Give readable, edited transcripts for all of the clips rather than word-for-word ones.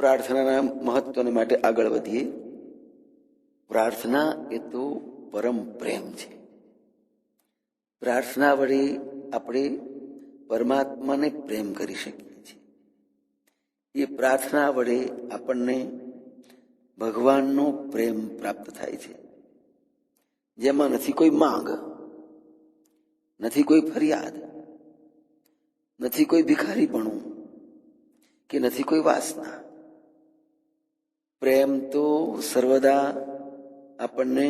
પ્રાર્થનાના મહત્વને માટે આગળ વધીએ. પ્રાર્થના એ તો પરમ પ્રેમ છે. પ્રાર્થના વડે આપણે પરમાત્માને પ્રેમ કરી શકીએ છીએ. એ પ્રાર્થના વડે આપણને ભગવાનનો પ્રેમ પ્રાપ્ત થાય છે, જેમાં નથી કોઈ માંગ, નથી કોઈ ફરિયાદ, નથી કોઈ ભિખારીપણું કે નથી કોઈ વાસના. પ્રેમ તો સર્વદા આપણને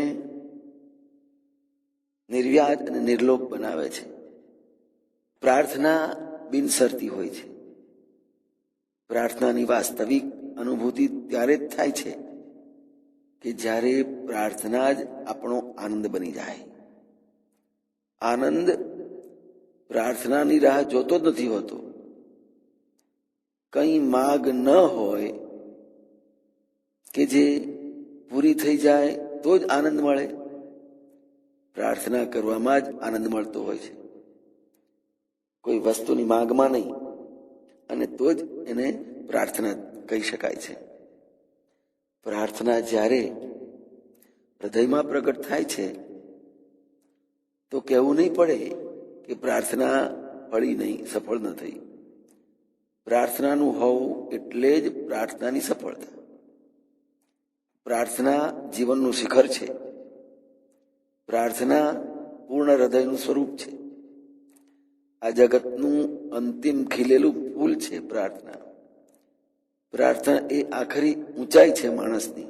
નિર્વ્યાજ અને નિર્લોપ બનાવે છે. પ્રાર્થના બિનશરતી હોય છે. પ્રાર્થનાની વાસ્તવિક અનુભૂતિ ત્યારે જ થાય છે કે જ્યારે પ્રાર્થના જ આપણો આનંદ બની જાય. આનંદ પ્રાર્થનાની રાહ જોતો જ નથી હોતો. કંઈ માગ ન હોય કે જે પૂરી થઈ જાય તો જ આનંદ મળે. પ્રાર્થના કરવામાં જ આનંદ મળતો હોય છે, કોઈ વસ્તુની માગમાં નહીં, અને તો જ એને પ્રાર્થના કહી શકાય છે. પ્રાર્થના જ્યારે હૃદયમાં પ્રગટ થાય છે તો કહેવું નહીં પડે કે પ્રાર્થના ફળી નહીં, સફળ ન થઈ. પ્રાર્થનાનું હોવું એટલે જ પ્રાર્થનાની સફળતા. પ્રાર્થના જીવનનું શિખર છે. પ્રાર્થના પૂર્ણ હૃદયનું સ્વરૂપ છે. આ જગતનું અંતિમ ખીલેલું ફૂલ છે પ્રાર્થના. પ્રાર્થના એ આખરી ઊંચાઈ છે માણસની.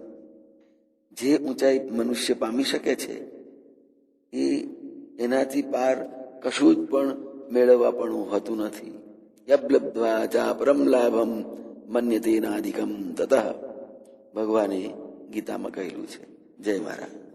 જે ઊંચાઈ મનુષ્ય પામી શકે છે એ એનાથી પાર કશું જ પણ મેળવવા પણ હોતું નથી. યબ્લબ્ધ્વા ચાપરમ લાભમ મન્યતે નાધિકમ તતઃ ભગવાને ગીતામાં કહેલું છે. જય મહારાજ.